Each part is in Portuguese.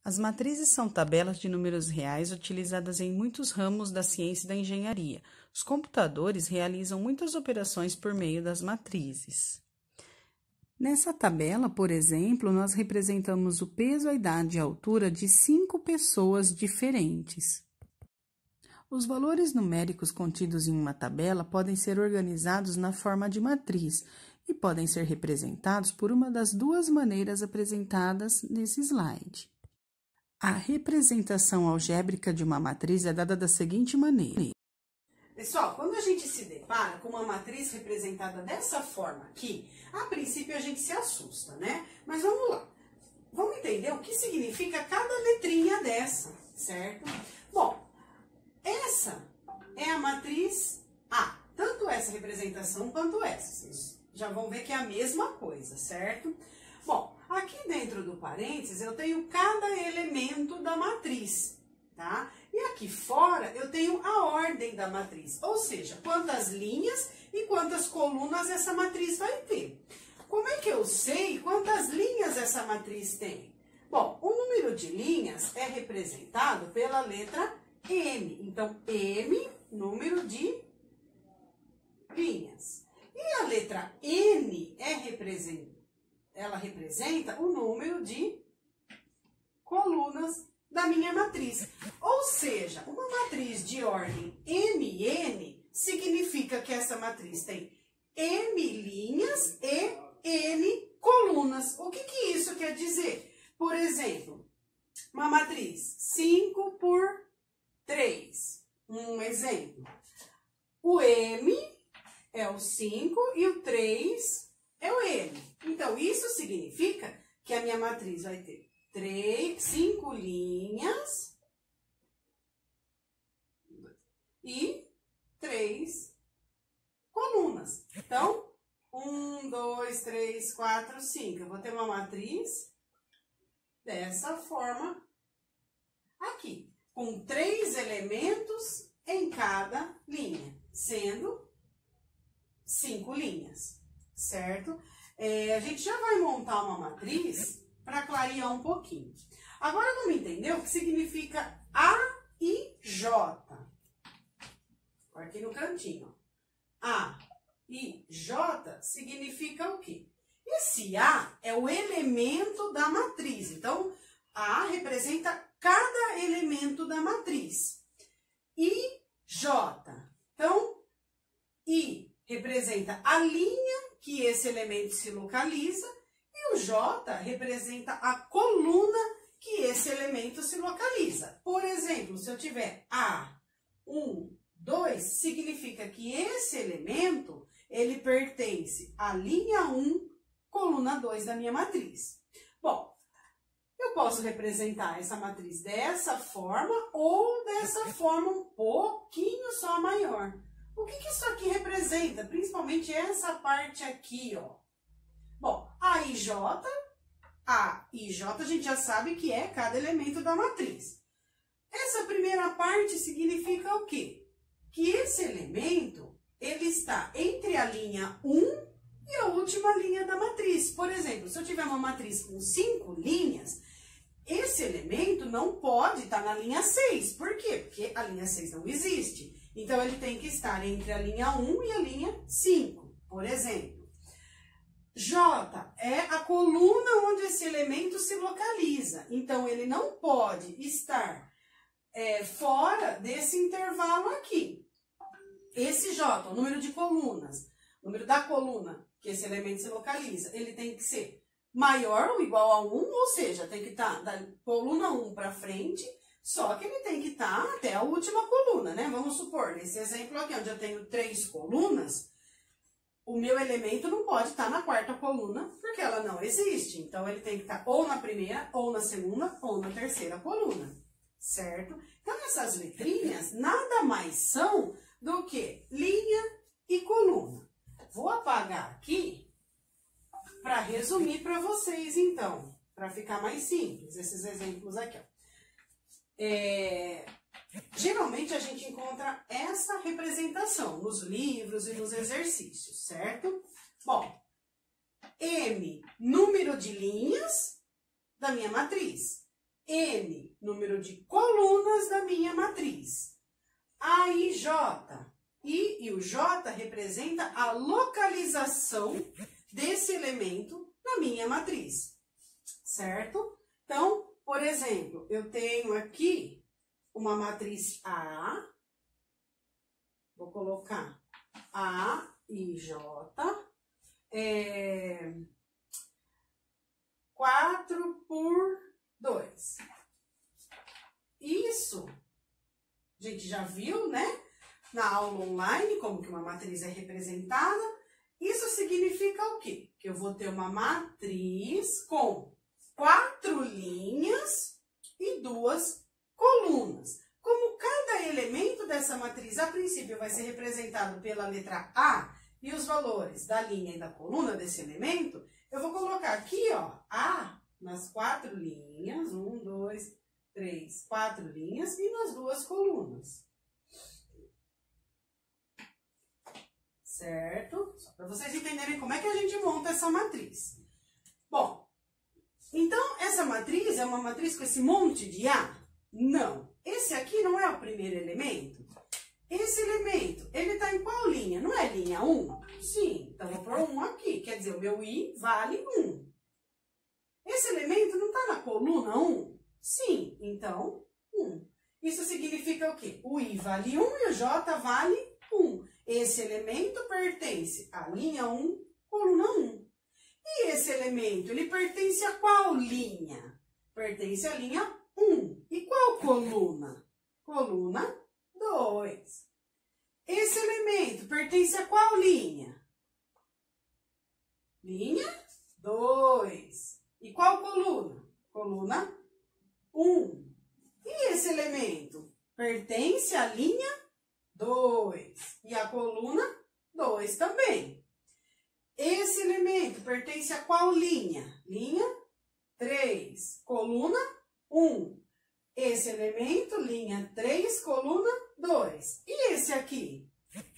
As matrizes são tabelas de números reais utilizadas em muitos ramos da ciência e da engenharia. Os computadores realizam muitas operações por meio das matrizes. Nessa tabela, por exemplo, nós representamos o peso, a idade e a altura de 5 pessoas diferentes. Os valores numéricos contidos em uma tabela podem ser organizados na forma de matriz e podem ser representados por uma das duas maneiras apresentadas nesse slide. A representação algébrica de uma matriz é dada da seguinte maneira. Pessoal, quando a gente se depara com uma matriz representada dessa forma aqui, a princípio a gente se assusta, né? Mas vamos lá. Vamos entender o que significa cada letrinha dessa, certo? Bom, essa é a matriz A. Tanto essa representação quanto essa. Vocês já vão ver que é a mesma coisa, certo? Bom, aqui dentro do parênteses eu tenho cada elemento da matriz, tá? E aqui fora eu tenho a ordem da matriz, ou seja, quantas linhas e quantas colunas essa matriz vai ter. Como é que eu sei quantas linhas essa matriz tem? Bom, o número de linhas é representado pela letra M. Então, M, número de linhas. E a letra N ela representa o número de colunas da minha matriz. Ou seja, uma matriz de ordem MN significa que essa matriz tem M linhas e N colunas. O que isso quer dizer? Por exemplo, uma matriz 5 por 3. Um exemplo. O M é o 5 e o 3 é o N. Então, isso significa que a minha matriz vai ter 5 linhas e 3 colunas. Então, 1, 2, 3, 4, 5. Eu vou ter uma matriz dessa forma aqui, com 3 elementos em cada linha, sendo 5 linhas, certo? A gente já vai montar uma matriz para clarear um pouquinho. Agora vamos entender o que significa A e J. Aqui no cantinho. A e J significa o quê? Esse A é o elemento da matriz. Então, A representa cada elemento da matriz. I, J. Então, I representa a linha que esse elemento se localiza e o J representa a coluna que esse elemento se localiza. Por exemplo, se eu tiver A, 1, 2, significa que esse elemento, ele pertence à linha 1, coluna 2 da minha matriz. Bom, eu posso representar essa matriz dessa forma ou dessa forma um pouquinho só maior. O que isso aqui representa? Principalmente essa parte aqui, ó. Bom, A e J a gente já sabe que é cada elemento da matriz. Essa primeira parte significa o quê? Que esse elemento, ele está entre a linha 1 e a última linha da matriz. Por exemplo, se eu tiver uma matriz com 5 linhas, esse elemento não pode estar na linha 6. Por quê? Porque a linha 6 não existe. Então, ele tem que estar entre a linha 1 e a linha 5, por exemplo. J é a coluna onde esse elemento se localiza. Então, ele não pode estar fora desse intervalo aqui. Esse J, o número de colunas, o número da coluna que esse elemento se localiza, ele tem que ser maior ou igual a 1, ou seja, tem que estar da coluna 1 para frente, só que ele tem que estar até a última coluna, né? Vamos supor, nesse exemplo aqui, onde eu tenho 3 colunas, o meu elemento não pode estar na 4ª coluna, porque ela não existe. Então, ele tem que estar ou na primeira, ou na segunda, ou na 3ª coluna, certo? Então, essas letrinhas nada mais são do que linha e coluna. Vou apagar aqui para resumir para vocês, então, para ficar mais simples, esses exemplos aqui, ó. Geralmente a gente encontra essa representação nos livros e nos exercícios, certo? Bom, M, número de linhas da minha matriz. N, número de colunas da minha matriz. A e J. I e o J representa a localização desse elemento na minha matriz, certo? Então, por exemplo, eu tenho aqui uma matriz A, vou colocar A e J, 4/2. Isso, a gente já viu, né? Na aula online, como que uma matriz é representada. Isso significa o quê? Que eu vou ter uma matriz com 4 linhas e 2 colunas. Como cada elemento dessa matriz, a princípio, vai ser representado pela letra A e os valores da linha e da coluna desse elemento, eu vou colocar aqui, ó, A nas 4 linhas, 1, 2, 3, 4 linhas e nas 2 colunas. Certo? Só para vocês entenderem como é que a gente monta essa matriz. Bom, então essa matriz é uma matriz com esse monte de A? Não. Esse aqui não é o primeiro elemento? Esse elemento, ele está em qual linha? Não é linha 1? Sim, então vou pôr 1 aqui, quer dizer, o meu I vale 1. Esse elemento não está na coluna 1? Sim, então 1. Isso significa o quê? O I vale 1 e o J vale 1. Esse elemento pertence à linha 1, coluna 1. E esse elemento, ele pertence a qual linha? Pertence à linha 1. E qual coluna? Coluna 2. Esse elemento pertence a qual linha? Linha 2. E qual coluna? Coluna 1. E esse elemento pertence à linha 2. E a coluna 2 também. Esse elemento pertence a qual linha? Linha 3. Coluna 1. Esse elemento, linha 3, coluna 2. E esse aqui?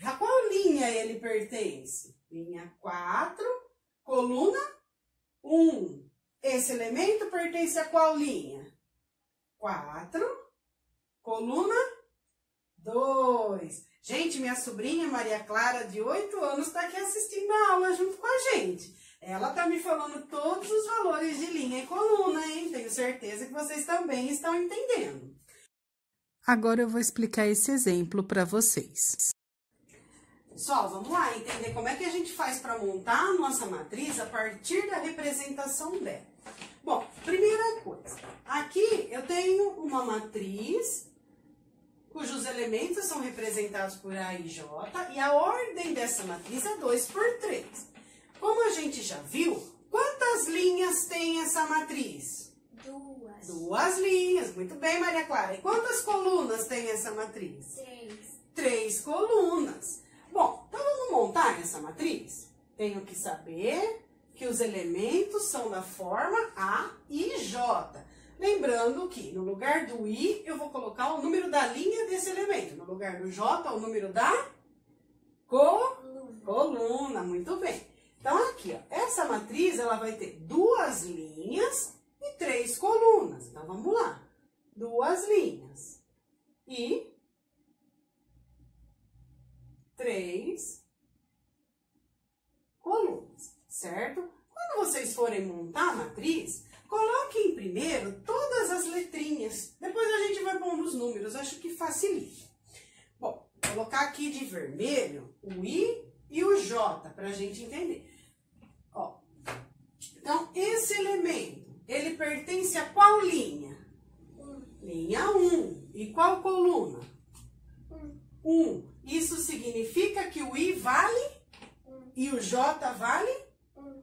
A qual linha ele pertence? Linha 4, coluna 1. Esse elemento pertence a qual linha? 4, coluna 2. Gente, minha sobrinha Maria Clara, de 8 anos, está aqui assistindo a aula junto com a gente. Ela está me falando todos os valores de linha e coluna, hein? Tenho certeza que vocês também estão entendendo. Agora eu vou explicar esse exemplo para vocês. Pessoal, vamos lá entender como é que a gente faz para montar a nossa matriz a partir da representação dela. Bom, primeira coisa, aqui eu tenho uma matriz cujos elementos são representados por A e J, e a ordem dessa matriz é 2/3. Como a gente já viu, quantas linhas tem essa matriz? 2. 2 linhas, muito bem, Maria Clara. E quantas colunas tem essa matriz? 3. 3 colunas. Bom, então vamos montar essa matriz? Tenho que saber que os elementos são da forma A e J. Lembrando que no lugar do I, eu vou colocar o número da linha desse elemento. No lugar do J, o número da coluna. Muito bem. Então, aqui, ó, essa matriz, ela vai ter 2 linhas e 3 colunas. Então, vamos lá. 2 linhas e 3 colunas, certo? Quando vocês forem montar a matriz, coloquem primeiro todas as letrinhas. Depois a gente vai pondo os números, acho que facilita. Bom, vou colocar aqui de vermelho o I e o J para a gente entender. Ó, então, esse elemento, ele pertence a qual linha? Linha 1. E qual coluna? 1. Isso significa que o I vale e o J vale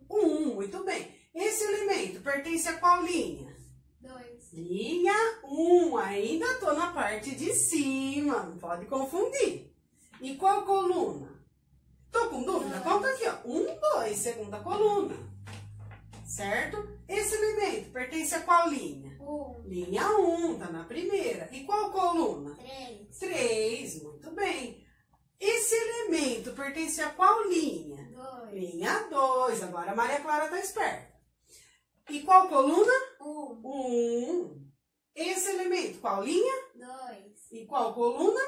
1. Muito bem. Esse elemento pertence a qual linha? 2. Linha 1. Ainda estou na parte de cima, não pode confundir. E qual coluna? Estou com dúvida? Conta aqui, ó. 1, 2, segunda coluna. Certo? Esse elemento pertence a qual linha? 1. Linha 1, tá na primeira. E qual coluna? 3. 3, muito bem. Esse elemento pertence a qual linha? 2. Linha 2. Agora a Maria Clara tá esperta. E qual coluna? 1. 1. Esse elemento elemento? Qual linha? 2. E qual coluna?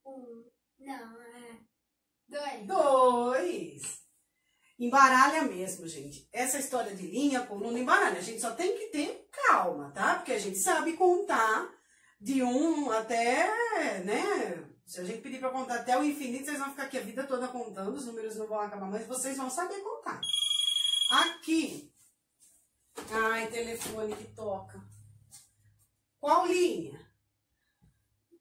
1. Não, é 2. 2. Embaralha mesmo, gente. Essa história de linha, coluna, embaralha. A gente só tem que ter calma, tá? Porque a gente sabe contar de 1 até, né? Se a gente pedir para contar até o infinito, vocês vão ficar aqui a vida toda contando. Os números não vão acabar, mas vocês vão saber contar. Aqui. Ai, telefone que toca. Qual linha?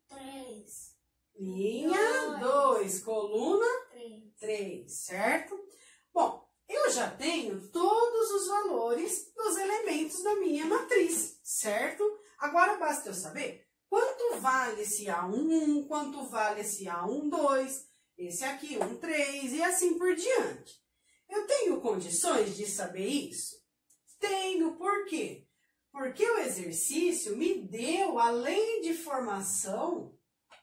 3. Linha 2. Coluna 3. 3, certo? Bom, eu já tenho todos os valores dos elementos da minha matriz, certo? Agora basta eu saber quanto vale esse A1, quanto vale esse A12, esse aqui, 3 e assim por diante. Eu tenho condições de saber isso? Tenho, por quê? Porque o exercício me deu a lei de formação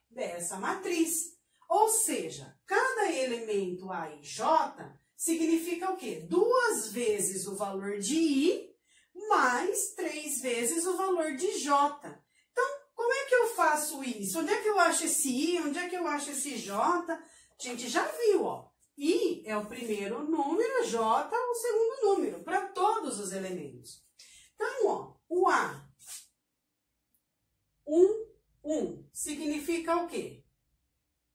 dessa matriz. Ou seja, cada elemento A e J significa o quê? 2 vezes o valor de I mais 3 vezes o valor de J. Então, como é que eu faço isso? Onde é que eu acho esse I? Onde é que eu acho esse J? A gente já viu, ó. I é o primeiro número, J o segundo número, para todos os elementos. Então, ó, o A, 1 significa o quê?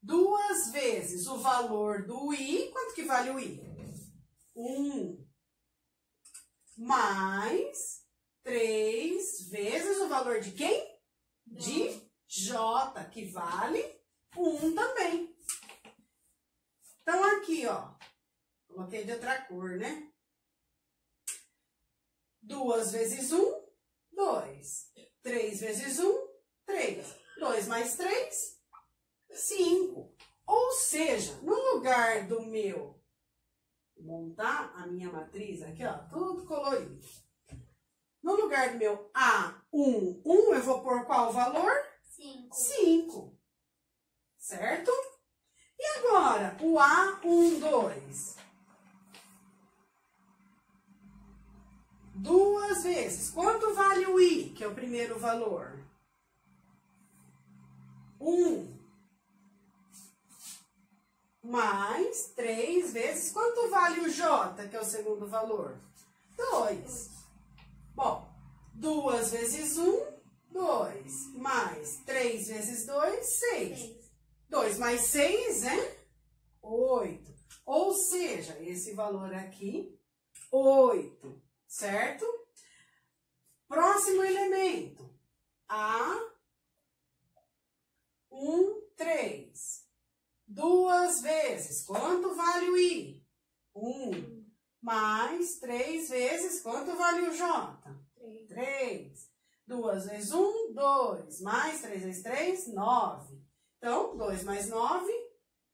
2 vezes o valor do I, quanto que vale o I? 1 mais 3 vezes o valor de quem? De J, que vale 1 também. Então, aqui, ó, coloquei de outra cor, né? 2 vezes 1, 2. 3 vezes 1, 3. 2 mais 3, 5. Ou seja, no lugar do meu, montar a minha matriz aqui, ó, tudo colorido. No lugar do meu A1, eu vou pôr qual valor? 5. 5. Certo? E agora, o A12. 2 vezes. Quanto vale o I, que é o primeiro valor? 1. Mais 3 vezes. Quanto vale o J, que é o segundo valor? 2. Bom, 2 vezes 1, 2. Mais 3 vezes 2, 6. 2 mais 6 é 8. Ou seja, esse valor aqui, 8, certo? Próximo elemento, A13. 2 vezes, quanto vale o I? 1. Mais 3 vezes, quanto vale o J? 3. 2 vezes 1, 2. Mais 3 vezes 3, 9. Então, 2 mais 9,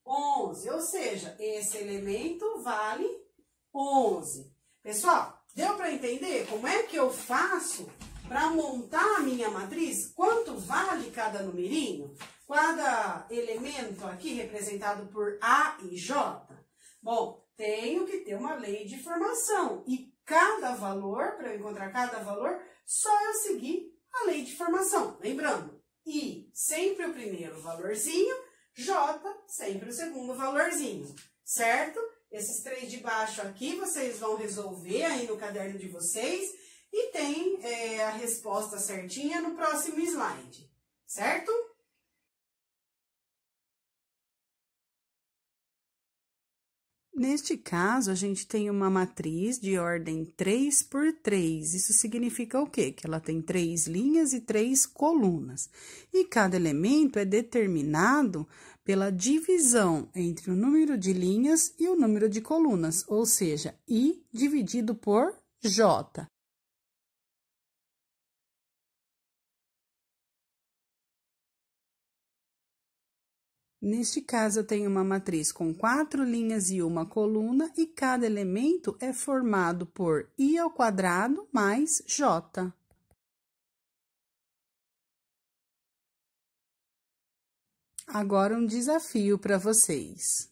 11. Ou seja, esse elemento vale 11. Pessoal, deu para entender como é que eu faço para montar a minha matriz? Quanto vale cada numerinho? Cada elemento aqui representado por A e J? Bom, tenho que ter uma lei de formação. E cada valor, para eu encontrar cada valor, só eu seguir a lei de formação. Lembrando, I, sempre o primeiro valorzinho, J, sempre o segundo valorzinho, certo? Esses 3 de baixo aqui, vocês vão resolver aí no caderno de vocês e tem a resposta certinha no próximo slide, certo? Neste caso, a gente tem uma matriz de ordem 3 por 3. Isso significa o quê? Que ela tem 3 linhas e 3 colunas. E cada elemento é determinado pela divisão entre o número de linhas e o número de colunas, ou seja, I dividido por J. Neste caso, eu tenho uma matriz com 4 linhas e uma coluna, e cada elemento é formado por I ao quadrado mais J. Agora, um desafio para vocês.